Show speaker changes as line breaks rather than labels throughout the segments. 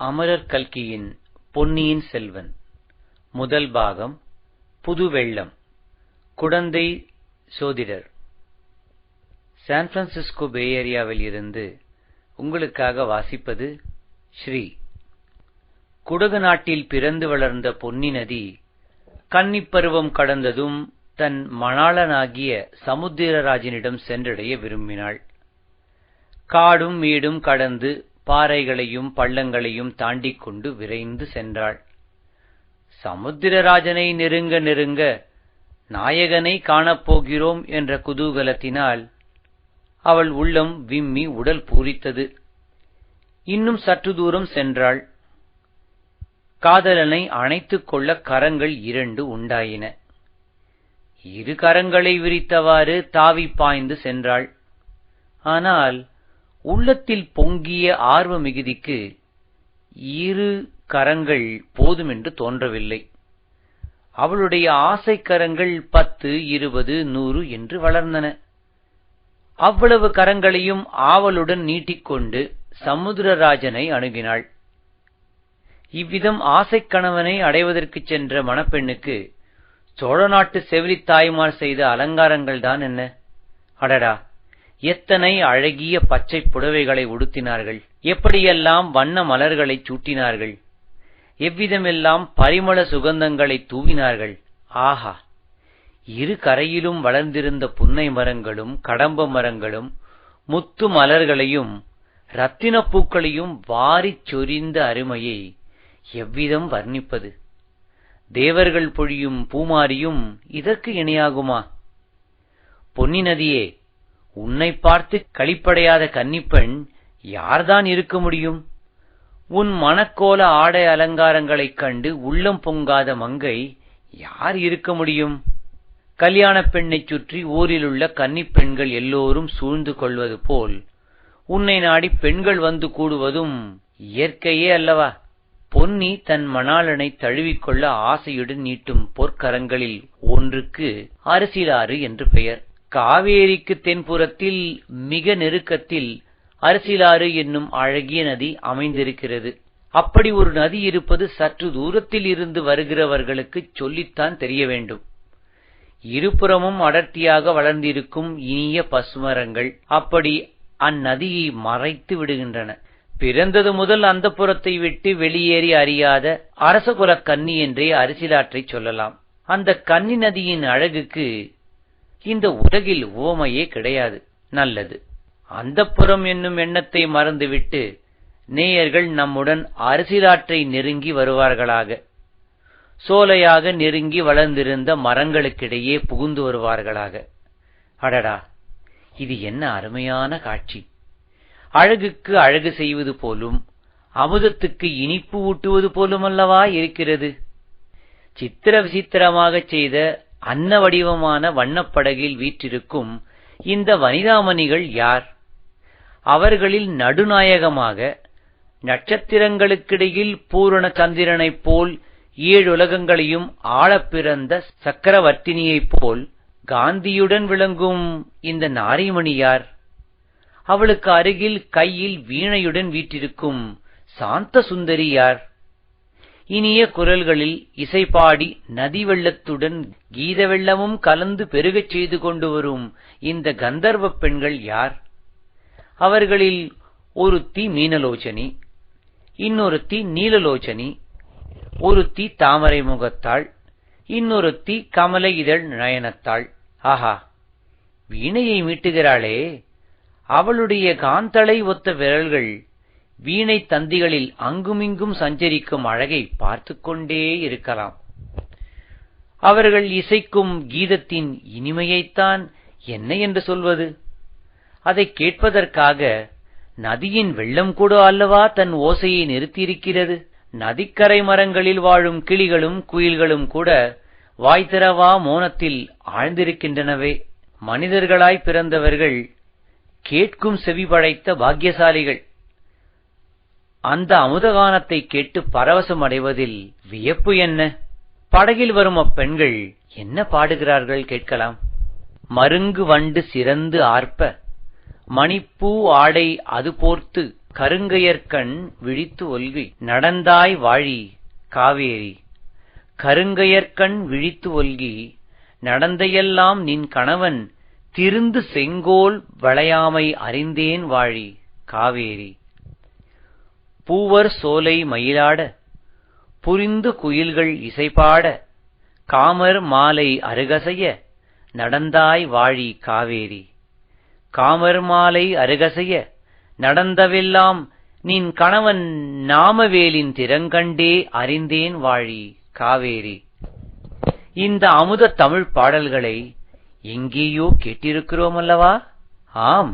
அமரர் கல்கியின் பொன்னியின் செல்வன் முதல் பாகம் புதுவெள்ளம். குடந்தை சோதிடர். சான் பிரான்சிஸ்கோ பே ஏரியாவில் இருந்து உங்களுக்காக வாசிப்பது ஸ்ரீ. குடகு நாட்டில் பிறந்து வளர்ந்த பொன்னி நதி கன்னிப்பருவம் கடந்ததும் தன் மணாளனாகிய சமுத்திரராஜனிடம் சென்றடைய விரும்பினாள். காடும் மேடும் கடந்து பாறைகளையும் பள்ளங்களையும் தாண்டிக் கொண்டு விரைந்து சென்றாள். சமுத்திரராஜனை நெருங்க நெருங்க நாயகனை காணப்போகிறோம் என்ற குதூகலத்தினால் அவள் உள்ளம் விம்மி உடல் பூரித்தது. இன்னும் சற்று தூரம் சென்றாள். காதலனை அணைத்துக் கொள்ள கரங்கள் இரண்டு உண்டாயின. இரு கரங்களை விரித்தவாறு தாவி பாய்ந்து சென்றாள். ஆனால் உள்ளத்தில் பொங்கிய ஆர்வ மிகுதிக்கு இரு கரங்கள் போதுமென்று தோன்றவில்லை. அவளுடைய ஆசை கரங்கள் 10, 20, 100 என்று வளர்ந்தன. அவ்வளவு கரங்களையும் ஆவலுடன் நீட்டிக்கொண்டு சமுத்திரராஜனை அணுகினாள். இவ்விதம் ஆசைக் கணவனை அடைவதற்குச் சென்ற மணப்பெண்ணுக்கு சோழ நாட்டு செவிலித் தாய்மார் செய்த அலங்காரங்கள் தான் என்ன! அடடா, எத்தனை அழகிய பச்சை புடவைகளை உடுத்தினார்கள்! எப்படியெல்லாம் வண்ண மலர்களை சூட்டினார்கள்! எவ்விதமெல்லாம் பரிமள சுகந்தங்களை தூவினார்கள்! ஆஹா! இரு கரையிலும் வளர்ந்திருந்த புன்னை மரங்களும் கடம்ப மரங்களும் முத்து மலர்களையும் இரத்தின பூக்களையும் வாரிச் சொரிந்த அருமையை எவ்விதம் வர்ணிப்பது! தேவர்கள் பொழியும் பூமாரியும் இதற்கு இணையாகுமா? பொன்னி நதியே, உன்னை பார்த்து களிப்படையாத கன்னிப்பெண் யார்தான் இருக்க முடியும்? உன் மணக்கோல ஆடை அலங்காரங்களைக் கண்டு உள்ளம் பொங்காத மங்கை யார் இருக்க முடியும்? கல்யாணப் பெண்ணைச் சுற்றி ஊரிலுள்ள கன்னிப்பெண்கள் எல்லோரும் சூழ்ந்து கொள்வது போல் உன்னை நாடி பெண்கள் வந்து கூடுவதும் இயற்கையே அல்லவா? பொன்னி தன் மணாளனை தழுவிக்கொள்ள ஆசையுடன் நீட்டும் பொற்கரங்களில் ஒன்றுக்கு அரசிலாறு என்று பெயர். காவேரிக்கு தென்புறத்தில் மிக நெருக்கத்தில் அரசிலாறு என்னும் அழகிய நதி அமைந்திருக்கிறது. அப்படி ஒரு நதி இருப்பது சற்று தூரத்தில் இருந்து வருகிறவர்களுக்கு சொல்லித்தான் தெரிய வேண்டும். இருபுறமும் அடர்த்தியாக வளர்ந்திருக்கும் இனிய பசுமரங்கள் அப்படி அந்நதியை மறைத்து விடுகின்றன. பிறந்தது முதல் அந்த புறத்தை விட்டு வெளியேறி அறியாத அரசகுல கன்னி என்றே அரசிலாற்றை சொல்லலாம். அந்த கன்னி நதியின் அழகுக்கு இந்த உலகில் உவமையே கிடையாது. நல்லது, அந்தப்புறம் என்னும் எண்ணத்தை மறந்துவிட்டு நேயர்கள் நம்முடன் அரசிலாற்றை நெருங்கி வருவார்களாக. சோலையாக நெருங்கி வளர்ந்திருந்த மரங்களுக்கிடையே புகுந்து வருவார்களாக. அடடா, இது என்ன அருமையான காட்சி! அழகுக்கு அழகு செய்வது போலும் அமுதத்துக்கு இனிப்பு ஊட்டுவது போலுமல்லவா இருக்கிறது. சித்திர விசித்திரமாகச் செய்த அன்ன வடிவமான வண்ணப்படகில் வீற்றிருக்கும் இந்த வனிதாமணிகள் யார்? அவர்களில் நடுநாயகமாக நட்சத்திரங்களுக்கிடையில் பூரண சந்திரனைப் போல் 7 உலகங்களையும் ஆளப் பிறந்த சக்கரவர்த்தினியைப் போல் காந்தியுடன் விளங்கும் இந்த நாரிமணி யார்? அவளுக்கு அருகில் கையில் வீணையுடன் வீற்றிருக்கும் சாந்த சுந்தரி யார்? இனிய குரல்களில் இசைபாடி நதி வெள்ளத்துடன் கீத வெள்ளமும் கலந்து பெருகச் செய்து கொண்டு வரும் இந்த கந்தர்வ பெண்கள் யார்? அவர்களில் ஒருத்தி மீனலோச்சனி, இன்னொருத்தி நீலலோச்சனி, ஒருத்தி தாமரை முகத்தாள், இன்னொருத்தி கமல இதழ் நயனத்தாள். ஆஹா, வீணையை மீட்டுகிறாளே, அவளுடைய காந்தளை ஒத்த விரல்கள் வீணை தந்திகளில் அங்குமிங்கும் சஞ்சரிக்கும் அழகை பார்த்து கொண்டே இருக்கலாம். அவர்கள் இசைக்கும் கீதத்தின் இனிமையைத்தான் என்ன என்று சொல்வது? அதை கேட்பதற்காக நதியின் வெள்ளம் கூட அல்லவா தன் ஓசையை நிறுத்தியிருக்கிறது. நதிக்கரை மரங்களில் வாழும் கிளிகளும் குயில்களும் கூட வாய்திறவா மோனத்தில் ஆழ்ந்திருக்கின்றனவே. மனிதர்களாய் பிறந்தவர்கள் கேட்கும் செவி படைத்த பாக்கியசாலிகள். அந்த அமுதகானத்தை கேட்டு பரவசம் அடைவதில் வியப்பு என்ன? படகில் வரும் அப்பெண்கள் என்ன பாடுகிறார்கள் கேட்கலாம். மருங்கு வண்டு சிறந்து ஆர்ப்ப மணிப்பூ ஆடை அது போர்த்து கருங்கையர்கண் விழித்து ஒல்கி நடந்தாய் வாழி காவேரி. கருங்கையர்கண் விழித்து ஒல்கி நடந்தையெல்லாம் நின் கணவன் திருந்து செங்கோல் வளையாமை அறிந்தேன் வாழி காவேரி. பூவர் சோலை மயிலாட புரிந்து குயில்கள் இசைபாட காமர் மாலை அருகசைய நடந்தாய் வாழி காவேரி. காமர் மாலை அருகசைய நடந்தவெல்லாம் நின் கணவன் நாமவேலின் திறங்கண்டே அறிந்தேன் வாழி காவேரி. இந்த அமுத தமிழ் பாடல்களை எங்கேயோ கேட்டிருக்கிறோம் அல்லவா? ஆம்,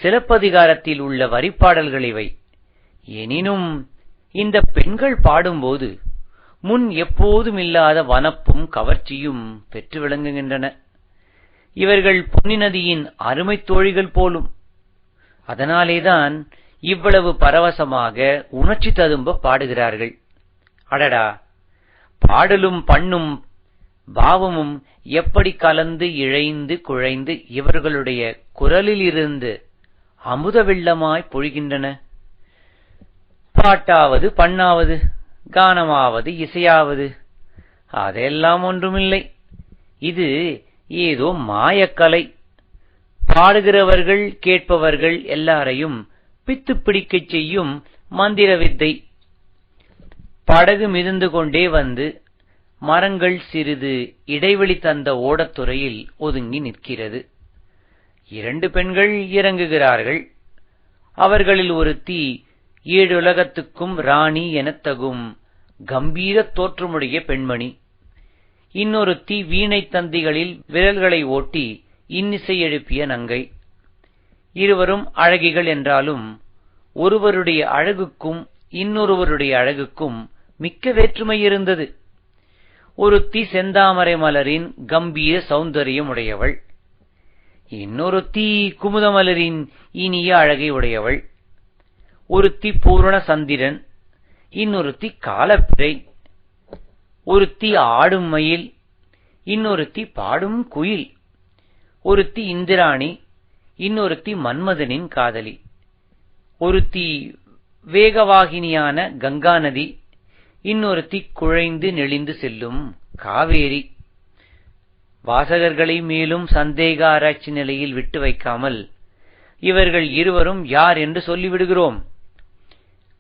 சிலப்பதிகாரத்தில் உள்ள வரிப்பாடல்கள் இவை. எனினும் இந்த பெண்கள் பாடும்போது முன் எப்போதுமில்லாத வனப்பும் கவர்ச்சியும் பெற்று விளங்குகின்றன. இவர்கள் பொன்னி நதியின் அருமை தோழிகள் போலும். அதனாலேதான் இவ்வளவு பரவசமாக உணர்ச்சி ததும்ப பாடுகிறார்கள். அடடா, பாடலும் பண்ணும் பாவமும் எப்படி கலந்து இழைந்து குழைந்து இவர்களுடைய குரலில் இருந்து அமுத வெள்ளமாய் பொழிகின்றன. பாட்டாவது பண்ணாவது, கானமாவது இசையாவது அதெல்லாம் ஒன்றுமில்லை. இது ஏதோ மாயக்கலை. பாடுகிறவர்கள் கேட்பவர்கள் எல்லாரையும் பித்து பிடிக்கச் செய்யும் மந்திர வித்தை. படகு மிதந்து கொண்டே வந்து மரங்கள் சிறிது இடைவெளி தந்த ஓடத்துறையில் ஒதுங்கி நிற்கிறது. 2 பெண்கள் இறங்குகிறார்கள். அவர்களில் ஒருத்தி 7 உலகத்துக்கும் ராணி எனத்தகும் கம்பீர தோற்றமுடைய பெண்மணி. இன்னொருத்தி வீணை தந்திகளில் விரல்களை ஓட்டி இன்னிசை எழுப்பிய நங்கை. இருவரும் அழகிகள் என்றாலும் ஒருவருடைய அழகுக்கும் இன்னொருவருடைய அழகுக்கும் மிக்க வேற்றுமை இருந்தது. ஒருத்தி செந்தாமரை மலரின் கம்பீர சௌந்தரியம் உடையவள், இன்னொருத்தி குமுதமலரின் இனிய அழகை உடையவள். ஒருத்தி பூரண சந்திரன், இன்னொருத்தி காலப்பிறை. ஒருத்தி ஆடும் மயில், இன்னொருத்தி பாடும் குயில். ஒருத்தி இந்திராணி, இன்னொருத்தி மன்மதனின் காதலி. ஒருத்தி வேகவாகினியான கங்கா நதி, இன்னொருத்தி குழைந்து நெளிந்து செல்லும் காவேரி. வாசகர்களை மேலும் சந்தேக ஆராய்ச்சி நிலையில் விட்டு வைக்காமல் இவர்கள் இருவரும் யார் என்று சொல்லிவிடுகிறோம்.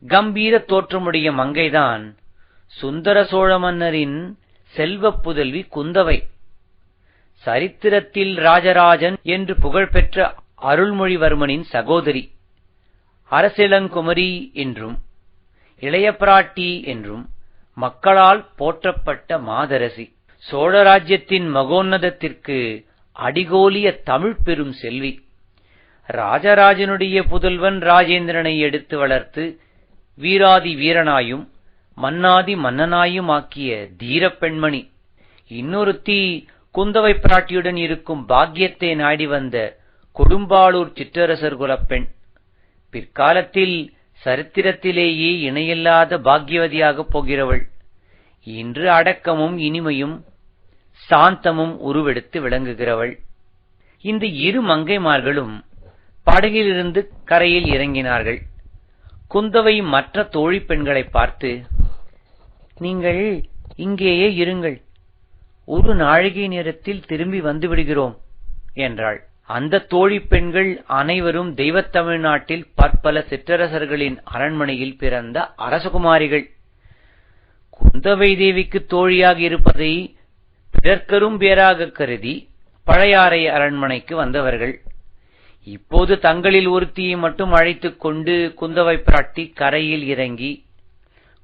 கம்பீர தோற்றமுடைய மங்கைதான் சுந்தர சோழ மன்னரின் செல்வப் புதல்வி குந்தவை. சரித்திரத்தில் ராஜராஜன் என்று புகழ்பெற்ற அருள்மொழிவர்மனின் சகோதரி. அரசிளங்குமரி என்றும் இளைய பிராட்டி என்றும் மக்களால் போற்றப்பட்ட மாதரசி. சோழ ராஜ்யத்தின் மகோன்னதத்திற்கு அடிகோலிய தமிழ் பெரும் செல்வி. ராஜராஜனுடைய புதல்வன் ராஜேந்திரனை எடுத்து வளர்த்து வீராதி வீரனாயும் மன்னாதி மன்னனாயும் ஆக்கிய தீரப் பெண்மணி. இன்னொருத்தி குந்தவை பிராட்டியுடன் இருக்கும் பாக்கியத்தை நாடி வந்த கொடும்பாளூர் சிற்றரசர் குலப்பெண். பிற்காலத்தில் சரித்திரத்திலேயே இணையில்லாத பாக்கியவதியாகப் போகிறவள். இன்று அடக்கமும் இனிமையும் சாந்தமும் உருவெடுத்து விளங்குகிறவள். இந்த 2 மங்கைமார்களும் படகிலிருந்து கரையில் இறங்கினார்கள். குந்தவை மற்ற தோழி பெண்களை பார்த்து, நீங்கள் இங்கேயே இருங்கள், ஒரு நாழிகை நேரத்தில் திரும்பி வந்து விடுகிறோம் என்றாள். அந்த தோழி பெண்கள் அனைவரும் தெய்வத் தமிழ்நாட்டில் பற்பல சிற்றரசர்களின் அரண்மனையில் பிறந்த அரசகுமாரிகள். குந்தவை தேவிக்கு தோழியாக இருப்பதை பிறர்க்கரும் பேராக கருதி பழையாறை அரண்மனைக்கு வந்தவர்கள். இப்போது தங்களில் ஒருத்தியை மட்டும் அழைத்துக் கொண்டு குந்தவை பிராட்டி கரையில் இறங்கி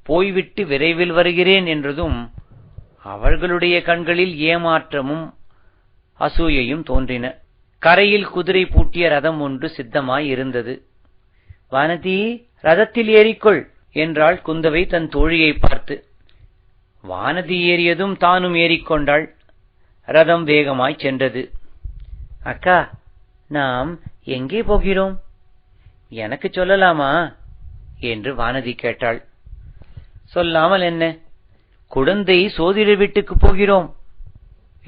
போய்விட்டு விரைவில் வருகிறேன் என்றதும் அவர்களுடைய கண்களில் ஏமாற்றமும் அசூயையும் தோன்றின. கரையில் குதிரை பூட்டிய ரதம் ஒன்று சித்தமாய் இருந்தது. வானதி, ரதத்தில் ஏறிக்கொள் என்றாள் குந்தவை தன் தோழியை பார்த்து. வானதி ஏறியதும் தானும் ஏறிக்கொண்டாள். ரதம் வேகமாய் சென்றது. அக்கா, நாம் எங்கே போகிறோம்? எனக்கு சொல்லலாமா என்று வானதி கேட்டாள். சொல்லாமல் என்ன, குழந்தை சோதிடர் வீட்டுக்கு போகிறோம்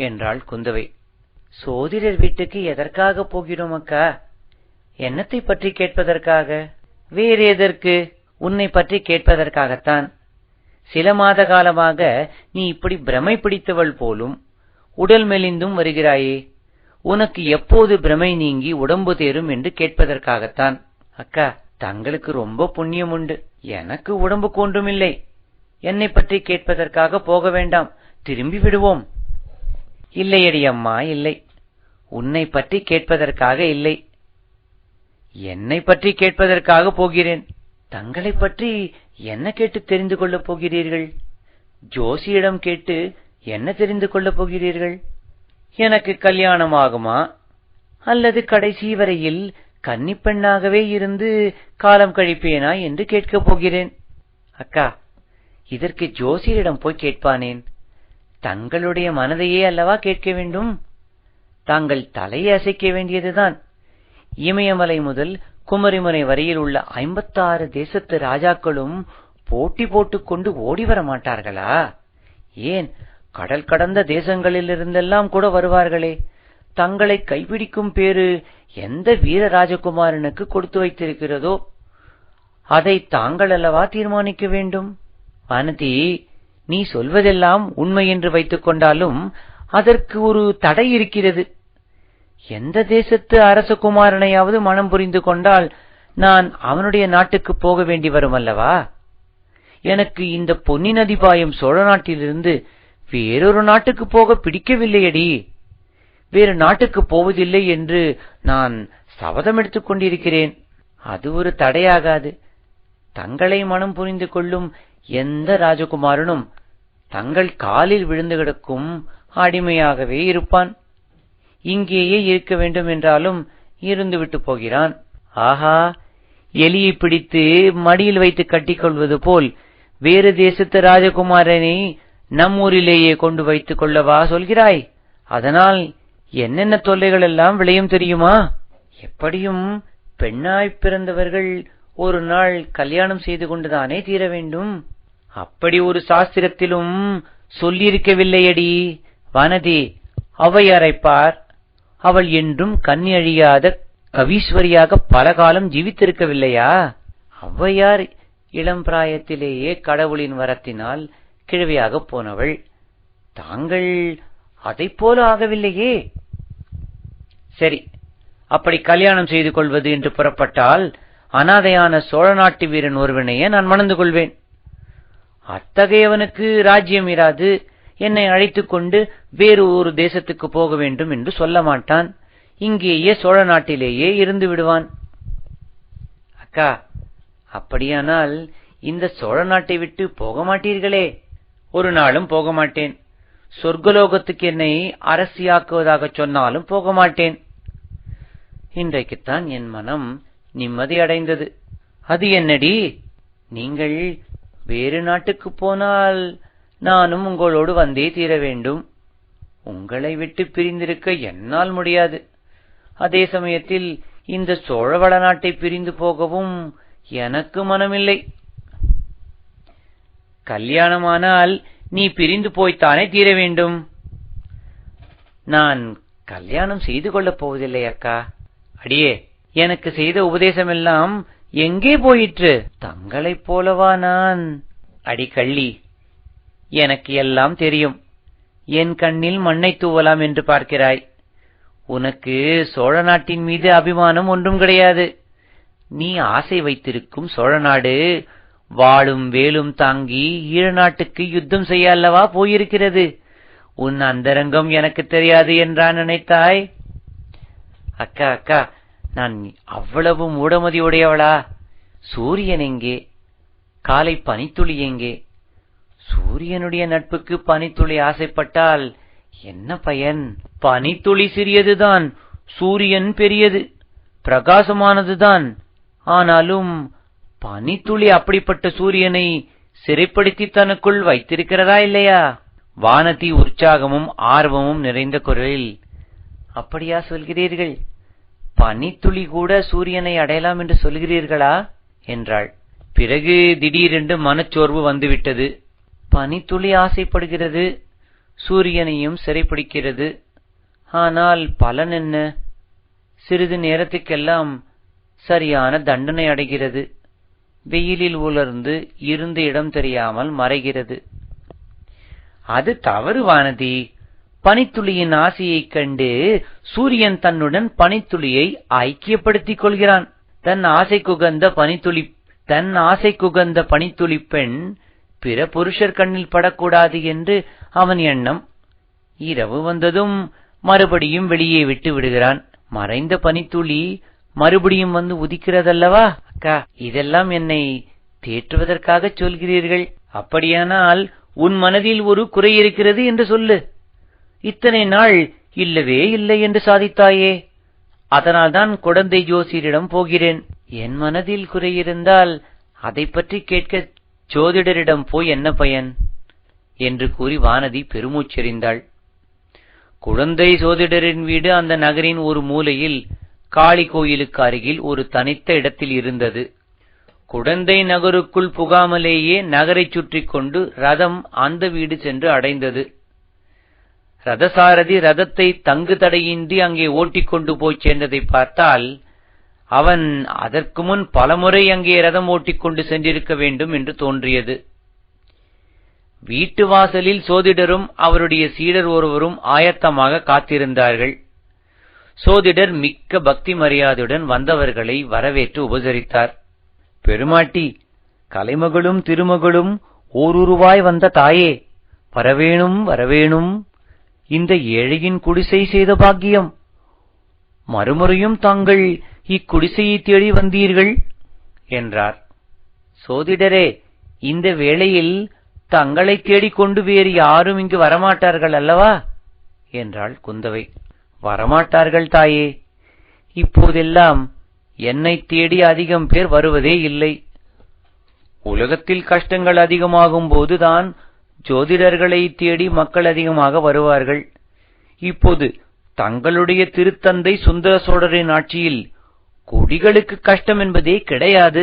என்றாள் குந்தவை. சோதிடர் வீட்டுக்கு எதற்காக போகிறோம் அக்கா? என்னத்தை பற்றி கேட்பதற்காக? வேறு எதற்கு? உன்னை பற்றி கேட்பதற்காகத்தான். சில மாத காலமாக நீ இப்படி பிரமை பிடித்தவள் போலும் உடல் மெலிந்தும் வருகிறாயே, உனக்கு எப்போது பிரமை நீங்கி உடம்பு தேரும் என்று கேட்பதற்காகத்தான். அக்கா, தங்களுக்கு ரொம்ப புண்ணியம் உண்டு, எனக்கு உடம்புக்கு ஒன்றுமில்லை. என்னை பற்றி கேட்பதற்காக போக வேண்டாம், திரும்பி விடுவோம். இல்லையடி அம்மா, இல்லை. உன்னை பற்றி கேட்பதற்காக இல்லை, என்னை பற்றி கேட்பதற்காக போகிறேன். தங்களை பற்றி என்ன கேட்டு தெரிந்து கொள்ளப் போகிறீர்கள்? ஜோசியிடம் கேட்டு என்ன தெரிந்து கொள்ளப் போகிறீர்கள்? எனக்கு கல்யாணம் ஆகுமா, அல்லது கடைசி வரையில் கன்னிப்பெண்ணாகவே இருந்து காலம் கழிப்பேனா என்று கேட்கப் போகிறேன். அக்கா, இதற்கு ஜோசியரிடம் போய் கேட்பானேன்? தங்களுடைய மனதையே அல்லவா கேட்க வேண்டும். தாங்கள் தலையை அசைக்க வேண்டியதுதான். இமயமலை முதல் குமரிமுனை வரையில் உள்ள 56 தேசத்து ராஜாக்களும் போட்டி போட்டுக்கொண்டு ஓடி வர மாட்டார்களா? ஏன், கடல் கடந்த தேசங்களிலிருந்தெல்லாம் கூட வருவார்களே. தங்களை கைப்பிடிக்கும் பேரு எந்த வீர ராஜகுமாரனுக்கு கொடுத்து வைத்திருக்கிறதோ அதை தாங்கள் அல்லவா தீர்மானிக்க வேண்டும். வானதி, நீ சொல்வதெல்லாம் உண்மை என்று வைத்துக் கொண்டாலும் அதற்கு ஒரு தடை இருக்கிறது. எந்த தேசத்து அரசகுமாரனையாவது மனம் புரிந்து கொண்டால் நான் அவனுடைய நாட்டுக்கு போக வேண்டி வரும் அல்லவா? எனக்கு இந்த பொன்னி நதி பாயும் சோழ நாட்டிலிருந்து வேறொரு நாட்டுக்கு போக பிடிக்கவில்லையடி. வேறு நாட்டுக்கு போவதில்லை என்று நான் சபதம் எடுத்துக் கொண்டிருக்கிறேன். அது ஒரு தடையாகாது. தங்களை மனம் புரிந்து கொள்ளும் எந்த ராஜகுமாரனும் தங்கள் காலில் விழுந்து கிடக்கும் அடிமையாகவே இருப்பான். இங்கேயே இருக்க வேண்டும் என்றாலும் இருந்துவிட்டு போகிறான். ஆஹா, எலியை பிடித்து மடியில் வைத்து கட்டிக்கொள்வது போல் வேறு தேசத்து ராஜகுமாரனை நம் ஊரிலேயே கொண்டு வைத்துக் கொள்ளவா சொல்கிறாய்? அதனால் என்னென்ன தொல்லைகள் எல்லாம் விளையும் தெரியுமா? எப்படியும் பெண்ணாய் பிறந்தவர்கள் ஒரு நாள் கல்யாணம் செய்து கொண்டுதானே தீர வேண்டும். அப்படி ஒரு சாஸ்திரத்திலும் சொல்லியிருக்கவில்லையடி. வானதி, ஔவையாரை பார். அவள் என்றும் கண்ணி அழியாத கவீஸ்வரியாக பல காலம் ஜீவித்திருக்கவில்லையா? ஔவையார் இளம் பிராயத்திலேயே கடவுளின் வரத்தினால் கிழவியாக போனவள். தாங்கள் அதைப் போல ஆகவில்லையே. சரி, அப்படி கல்யாணம் செய்து கொள்வது என்று புறப்பட்டால் அனாதையான சோழ நாட்டு வீரன் ஒருவனையே நான் மணந்து கொள்வேன். அத்தகையவனுக்கு ராஜ்யம் இராது. என்னை அழைத்துக் கொண்டு வேறு ஒரு தேசத்துக்கு போக வேண்டும் என்று சொல்ல மாட்டான். இங்கேயே சோழ நாட்டிலேயே இருந்து விடுவான். அக்கா, அப்படியானால் இந்த சோழ நாட்டை விட்டு போக மாட்டீர்களே? ஒரு நாளும் போக மாட்டேன். சொர்க்கலோகத்துக்கு என்னை அரசியாக்குவதாக சொன்னாலும் போக மாட்டேன். இன்றைக்குத்தான் என் மனம் நிம்மதி அடைந்தது. அது என்னடி? நீங்கள் வேறு நாட்டுக்கு போனால் நானும் உங்களோடு வந்தே தீர வேண்டும். உங்களை விட்டு பிரிந்திருக்க என்னால் முடியாது. அதே சமயத்தில் இந்த சோழவள நாட்டை பிரிந்து போகவும் எனக்கு மனமில்லை. கல்யாணமானால் நீ பிரிந்து போய்த்தானே தீர வேண்டும். நான் கல்யாணம் செய்து கொள்ளப் போவதில்லை அக்கா. அடியே, எனக்கு செய்த உபதேசமெல்லாம் எங்கே போயிற்று? தங்களைப் போலவா நான்? அடி கள்ளி, எனக்கு எல்லாம் தெரியும். என் கண்ணில் மண்ணை தூவலாம் என்று பார்க்கிறாய். உனக்கு சோழ நாட்டின் மீது அபிமானம் ஒன்றும் கிடையாது. நீ ஆசை வைத்திருக்கும் சோழ நாடு வாளும் வேலும் தாங்கி ஈழ நாட்டுக்கு யுத்தம் செய்ய அல்லவா போயிருக்கிறது. உன் அந்தரங்கம் எனக்கு தெரியாது என்றா நினைத்தாய்? அக்கா அக்கா, நான் அவ்வளவு மூடமதி உடையவளா? சூரியன் எங்கே? காலை பனித்துளி எங்கே? சூரியனுடைய நட்புக்கு பனித்துளி ஆசைப்பட்டால் என்ன பயன்? பனித்துளி சிறியதுதான், சூரியன் பெரியது, பிரகாசமானதுதான். ஆனாலும் பனித்துளி அப்படிப்பட்ட சூரியனை சிறைப்படுத்தி தனக்குள் வைத்திருக்கிறதா இல்லையா? வானதி உற்சாகமும் ஆர்வமும் நிறைந்த குரலில், அப்படியா சொல்கிறீர்கள்? பனித்துளி கூட சூரியனை அடையலாம் என்று சொல்கிறீர்களா என்றாள். பிறகு திடீரென்று மனச்சோர்வு வந்துவிட்டது. பனித்துளி ஆசைப்படுகிறது, சூரியனையும் சிறைப்பிடிக்கிறது. ஆனால் பலன் என்ன? சிறிது நேரத்துக்கெல்லாம் சரியான தண்டனை அடைகிறது. வெயிலில் உலர்ந்து இருந்த இடம் தெரியாமல் மறைகிறது. அது தவறு வானதி. பனித்துளியின் ஆசையைக் கண்டு சூரியன் தன்னுடன் பனித்துளியை ஐக்கியப்படுத்திக் கொள்கிறான். தன் ஆசைக்குகந்த பனித்துளி பெண் பிற புருஷர் கண்ணில் படக்கூடாது என்று அவன் எண்ணம். இரவு வந்ததும் மறுபடியும் வெளியே விட்டு விடுகிறான். மறைந்த பனித்துளி மறுபடியும் வந்து உதிக்கிறதல்லவா? அக்கா, இதெல்லாம் என்னை தேற்றுவதற்காக சொல்கிறீர்கள். அப்படியானால் உன் மனதில் ஒரு குறை இருக்கிறது என்று சொல்லு. இத்தனை நாள் இல்லவே இல்லை என்று சாதித்தாயே. அதனால்தான் குடந்தை ஜோசியரிடம் போகிறேன். என் மனதில் குறை இருந்தால் அதை பற்றி கேட்க ஜோதிடரிடம் போய் என்ன பயன் என்று கூறி வானதி பெருமூச்செறிந்தாள். குடந்தை ஜோதிடரின் வீடு அந்த நகரின் ஒரு மூலையில் காளி கோயிலுக்கு அருகில் ஒரு தனித்த இடத்தில் இருந்தது. குடந்தை நகருக்குள் புகாமலேயே நகரை சுற்றி கொண்டு ரதம் அந்த வீடு சென்று அடைந்தது. ரதசாரதி ரதத்தை தங்கு தடையின்றி அங்கே ஓட்டிக்கொண்டு போய் சேர்ந்ததை பார்த்தால் அவன் அதற்கு முன் பலமுறை அங்கே ரதம் ஓட்டிக்கொண்டு சென்றிருக்க வேண்டும் என்று தோன்றியது. வீட்டு வாசலில் சோதிடரும் அவருடைய சீடர் ஒருவரும் ஆயத்தமாக காத்திருந்தார்கள். சோதிடர் மிக்க பக்தி மரியாதையுடன் வந்தவர்களை வரவேற்று உபசரித்தார். பெருமாட்டி, கலைமகளும் திருமகளும் ஓருருவாய் வந்த தாயே, வரவேணும் வரவேணும். இந்த ஏழையின் குடிசை செய்த பாக்கியம். மறுமுறையும் தாங்கள் இக்குடிசையை தேடி வந்தீர்கள் என்றார். சோதிடரே, இந்த வேளையில் தங்களை தேடிக்கொண்டு வேறு யாரும் இங்கு வரமாட்டார்கள் அல்லவா என்றாள் குந்தவை. வரமாட்டார்கள் தாயே. இப்போதெல்லாம் என்னை தேடி அதிகம் பேர் வருவதே இல்லை. உலகத்தில் கஷ்டங்கள் அதிகமாகும் போதுதான் ஜோதிடர்களை தேடி மக்கள் அதிகமாக வருவார்கள். இப்போது தங்களுடைய திருத்தந்தை சுந்தர சோழரின் ஆட்சியில் குடிகளுக்கு கஷ்டம் என்பதே கிடையாது.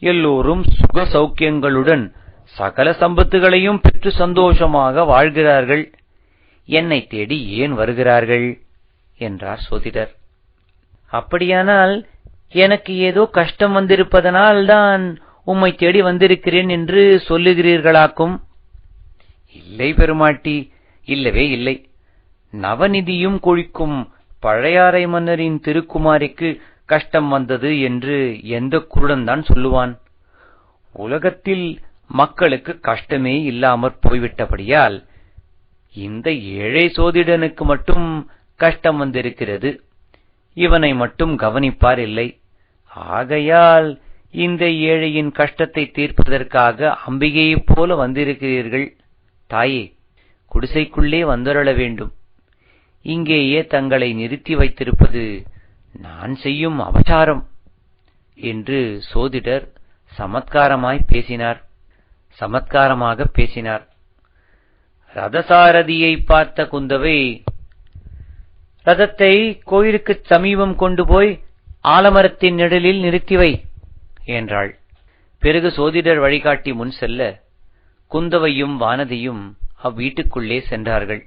எல்லோரும் சுக சௌக்கியங்களுடன் சகல சம்பத்துகளையும் பெற்று சந்தோஷமாக வாழ்கிறார்கள். என்னை தேடி ஏன் வருகிறார்கள் என்றார் சோதிடர். அப்படியானால் எனக்கு ஏதோ கஷ்டம் வந்திருப்பதனால் தான் உம்மை தேடி வந்திருக்கிறேன் என்று சொல்லுகிறீர்களாக்கும். இல்லை பெருமாட்டி, இல்லவே இல்லை. நவநிதியும் கொழிக்கும் பழையாறை மன்னரின் திருக்குமாரிக்கு கஷ்டம் வந்தது என்று எந்த குருடன் தான் சொல்லுவான்? உலகத்தில் மக்களுக்கு கஷ்டமே இல்லாமற் போய்விட்டபடியால் இந்த ஏழை சோதிடனுக்கு மட்டும் கஷ்டம் வந்திருக்கிறது. இவனை மட்டும் கவனிப்பார் இல்லை. ஆகையால் இந்த ஏழையின் கஷ்டத்தை தீர்ப்பதற்காக அம்பிகையைப் போல வந்திருக்கிறீர்கள். தாயே, குடிசைக்குள்ளே வந்தருள வேண்டும். இங்கேயே தங்களை நிறுத்தி வைத்திருப்பது நான் செய்யும் அபசாரம் என்று சோதிடர் சமத்காரமாக பேசினார். ரதசாரதியை பார்த்த குந்தவை, ரதத்தை கோயிலுக்கு சமீபம் கொண்டு போய் ஆலமரத்தின் நிழலில் நிறுத்திவை என்றாள். பிறகு சோதிடர் வழிகாட்டி முன் செல்ல குந்தவையும் வானதியும் அவ்வீட்டுக்குள்ளே சென்றார்கள்.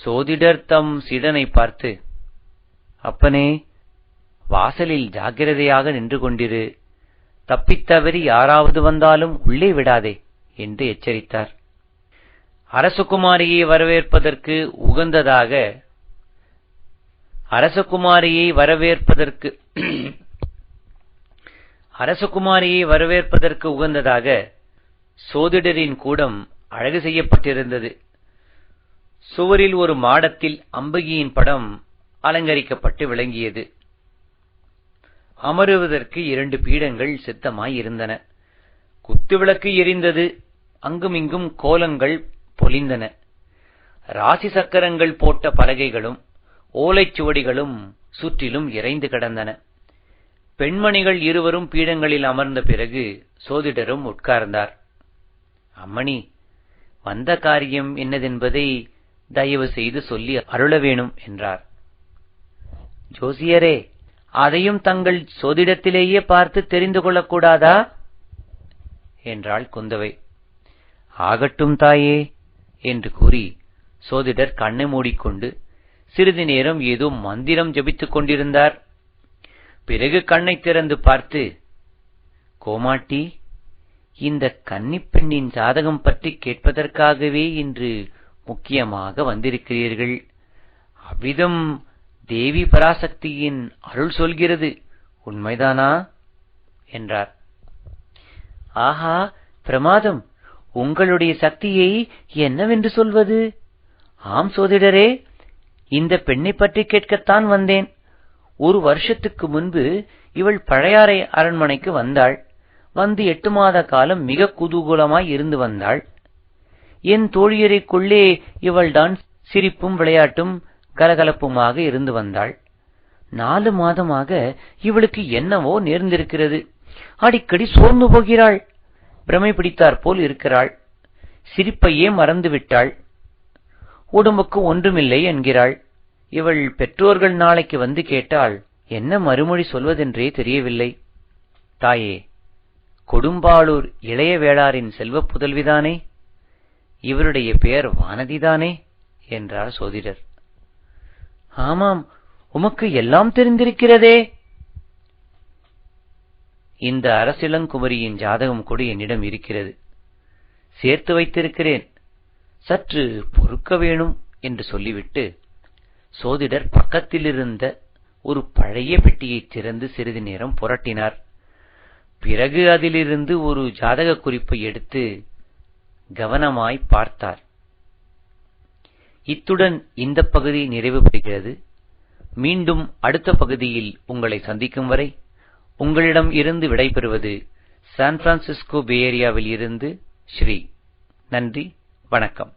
சோதிடர் தம் சீடனை பார்த்து, அப்பனே, வாசலில் ஜாக்கிரதையாக நின்று கொண்டிரு. தப்பித்தவறி யாராவது வந்தாலும் உள்ளே விடாதே என்று எச்சரித்தார். அரசகுமாரியை வரவேற்பதற்கு உகந்ததாக சோதிடரின் கூடம் அழகு செய்யப்பட்டிருந்தது. சுவரில் ஒரு மாடத்தில் அம்பிகையின் படம் அலங்கரிக்கப்பட்டு விளங்கியது. அமருவதற்கு 2 பீடங்கள் சித்தமாய் இருந்தன. குத்துவிளக்கு எரிந்தது. அங்குமிங்கும் கோலங்கள் பொலிந்தன. ராசி சக்கரங்கள் போட்ட பலகைகளும் ஓலைச்சுவடிகளும் சுற்றிலும் இறைந்து கிடந்தன. பெண்மணிகள் இருவரும் பீடங்களில் அமர்ந்த பிறகு சோதிடரும் உட்கார்ந்தார். அம்மணி, வந்த காரியம் என்னதென்பதை தயவு செய்து சொல்லி அருள வேணும் என்றார். ஜோசியரே, அதையும் தங்கள் சோதிடத்திலேயே பார்த்து தெரிந்து கொள்ளக்கூடாதா என்றாள் குந்தவை. ஆகட்டும் தாயே என்று கூறி சோதிடர் கண்ணை மூடிக்கொண்டு சிறிது நேரம் ஏதோ மந்திரம் ஜபித்துக் கொண்டிருந்தார். பிறகு கண்ணை திறந்து பார்த்து, கோமாட்டி, இந்த கன்னிப் பெண்ணின் ஜாதகம் பற்றி கேட்பதற்காகவே இன்று முக்கியமாக வந்திருக்கிறீர்கள். அவ்விதம் தேவி பராசக்தியின் அருள் சொல்கிறது, உண்மைதானா என்றார். ஆஹா, பிரமாதம்! உங்களுடைய சக்தியை என்னவென்று சொல்வது? ஆம் சோதிடரே, இந்த பெண்ணை பற்றி கேட்கத்தான் வந்தேன். 1 வருஷத்துக்கு முன்பு இவள் பழையாறை அரண்மனைக்கு வந்தாள். வந்து 8 மாத காலம் மிக குதூகலமாய் இருந்து வந்தாள். என் தோழியரைக்குள்ளே இவள்தான் சிரிப்பும் விளையாட்டும் கலகலப்புமாக இருந்து வந்தாள். 4 மாதமாக இவளுக்கு என்னவோ நேர்ந்திருக்கிறது. அடிக்கடி சோர்ந்து போகிறாள். பிரமை பிடித்தாற்போல் இருக்கிறாள். சிரிப்பையே மறந்துவிட்டாள். உடம்புக்கு ஒன்றுமில்லை என்கிறாள். இவள் பெற்றோர்கள் நாளைக்கு வந்து கேட்டால் என்ன மறுமொழி சொல்வதென்றே தெரியவில்லை. தாயே, கொடும்பாளூர் இளைய வேளாரின் செல்வப் புதல்விதானே? இவருடைய பெயர் வானதிதானே என்றார் சோதிடர். ஆமாம், உமக்கு எல்லாம் தெரிந்திருக்கிறதே. இந்த அரசிளங்குமரியின் ஜாதகம் கூட என்னிடம் இருக்கிறது. சேர்த்து வைத்திருக்கிறேன். சற்று பொறுக்க வேணும் என்று சொல்லிவிட்டு சோதிடர் பக்கத்திலிருந்த ஒரு பழைய பெட்டியை திறந்து சிறிது நேரம் புரட்டினார். பிறகு அதிலிருந்து ஒரு ஜாதக குறிப்பை எடுத்து கவனமாய் பார்த்தார். இத்துடன் இந்த பகுதி நிறைவு பெறுகிறது. மீண்டும் அடுத்த பகுதியில் உங்களை சந்திக்கும் வரை உங்களிடம் இருந்து விடைபெறுவது சான் பிரான்சிஸ்கோ பே ஏரியாவில் இருந்து ஸ்ரீ. நன்றி, வணக்கம்.